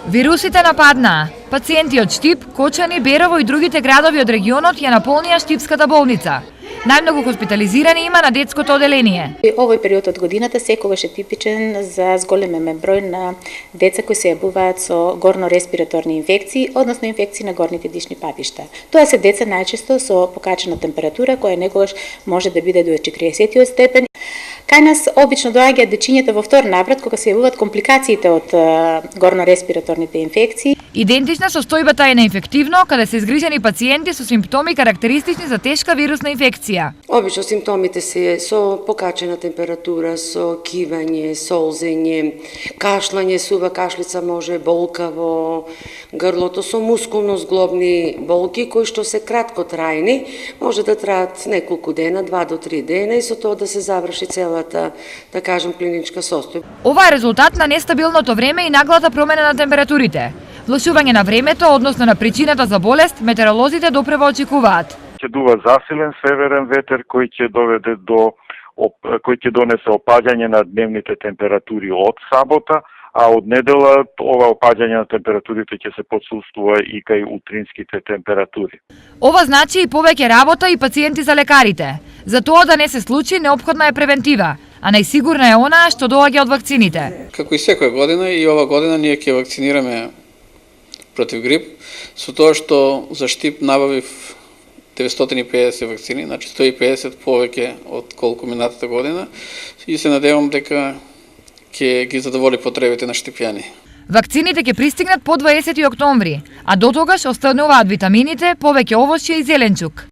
Вирусите нападнаа. Пациенти од Штип, Кочани, Берово и другите градови од регионот ја наполнија Штипската болница. Најмногу хоспитализирани има на детското оделение. Овој период од годината секогаш е типичен за зголемен број на деца кои се јавуваат со горно-респираторни инфекции, односно инфекции на горните дишни патишта. Тоа се деца најчесто со покачена температура која некогаш може да биде до 40 степен. Кај нас обично доаѓаат дечињата во втор наврат кога се јавуваат компликациите од горно-респираторните инфекции. Идентична состојбата е на инфективно, каде се изгрижени пациенти со симптоми карактеристични за тешка вирусна инфекција. Обично симптомите се со покачена температура, со кивање, солзење, кашлање, сува кашлица може, болка во грлото, со мускулно-зглобни болки кои што се краткотрајни, може да траат неколку дена, 2 до 3 дена и со тоа да се заврши целата, да кажем, клиничка состојба. Ова е резултат на нестабилното време и наглата промена на температурите. Влошување на времето, односно на причината за болест, метеоролозите допрева очекуваат. Ќе дува засилен северен ветер кој ќе доведе кој ќе донесе опаѓање на дневните температури од сабота, а од недела ова опаѓање на температурите ќе се подсуствува и кај утринските температури. Ова значи и повеќе работа и пациенти за лекарите. За тоа да не се случи, неопходна е превентива, а најсигурна е онаа што доаѓа од вакцините. Како и секоја година, и ова година ние ќе вакцинираме против грип, со тоа што за Штип набавив 950 вакцини, значи 150 повеќе од колку минатата година и се надевам дека ќе ги задоволи потребите на штипјани. Вакцините ќе пристигнат по 20 октомври, а до тогаш остануваат витамините, повеќе овошје и зеленчук.